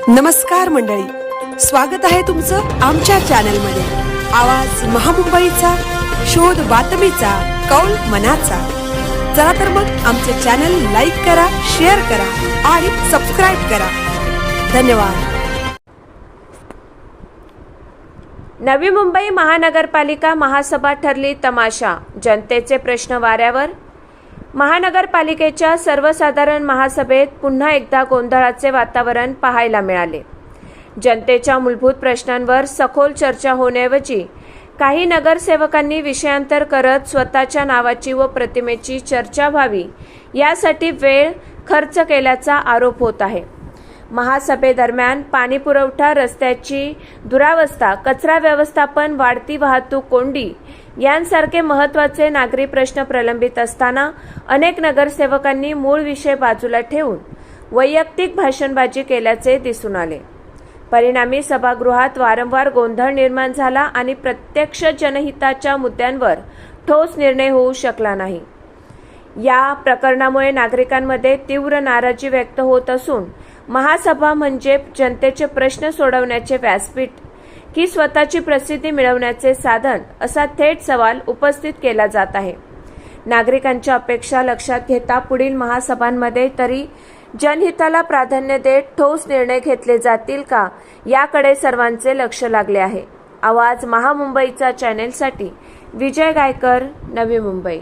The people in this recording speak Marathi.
नमस्कार मंडळी, स्वागत आहे तुमचं आमच्या चॅनलमध्ये। आवाज महामुंबईचा, शोध बातमीचा, कौल मनाचा। चला तर मग आमचे चॅनल लाईक करा, शेअर करा आणि सबस्क्राइब करा। धन्यवाद। नवी मुंबई महानगरपालिका महासभा ठरली तमाशा, जनतेचे प्रश्न वाऱ्यावर। महानगरपालिकेच्या सर्वसाधारण महासभेत पुन्हा एकदा गोंधळाचे वातावरण पाहायला मिळाले। जनतेच्या मूलभूत प्रश्नांवर सखोल चर्चा होण्याऐवजी काही नगरसेवकांनी विषयांतर करत स्वतःच्या नावाची व प्रतिमेची चर्चा व्हावी यासाठी वेळ खर्च केल्याचा आरोप होत आहे। महासभेदरम्यान पाणीपुरवठा, रस्त्याची दुरावस्था, कचरा व्यवस्थापन, वाढती वाहतूक कोंडी यांसारखे महत्त्वाचे नागरी प्रश्न प्रलंबित असताना अनेक नगरसेवकांनी मूळ विषय बाजूला ठेवून वैयक्तिक भाषणबाजी केल्याचे दिसून आले। परिणामी सभागृहात वारंवार गोंधळ निर्माण झाला आणि प्रत्यक्ष जनहिताच्या मुद्द्यांवर ठोस निर्णय होऊ शकला नाही। या प्रकरणामुळे नागरिकांमध्ये तीव्र नाराजी व्यक्त होत असून महासभा म्हणजे जनतेचे प्रश्न सोडवण्याचे व्यासपीठ की स्वतःची प्रसिद्धी मिळवण्याचे साधन, असा थेट सवाल उपस्थित केला जात आहे। नागरिकांच्या अपेक्षा लक्षात घेता पुढील महासभांमध्ये तरी जनहिताला प्राधान्य देत ठोस निर्णय घेतले जातील का याकडे सर्वांचे लक्ष लागले आहे। आवाज महामुंबईचा चॅनेलसाठी विजय गायकर, नवी मुंबई।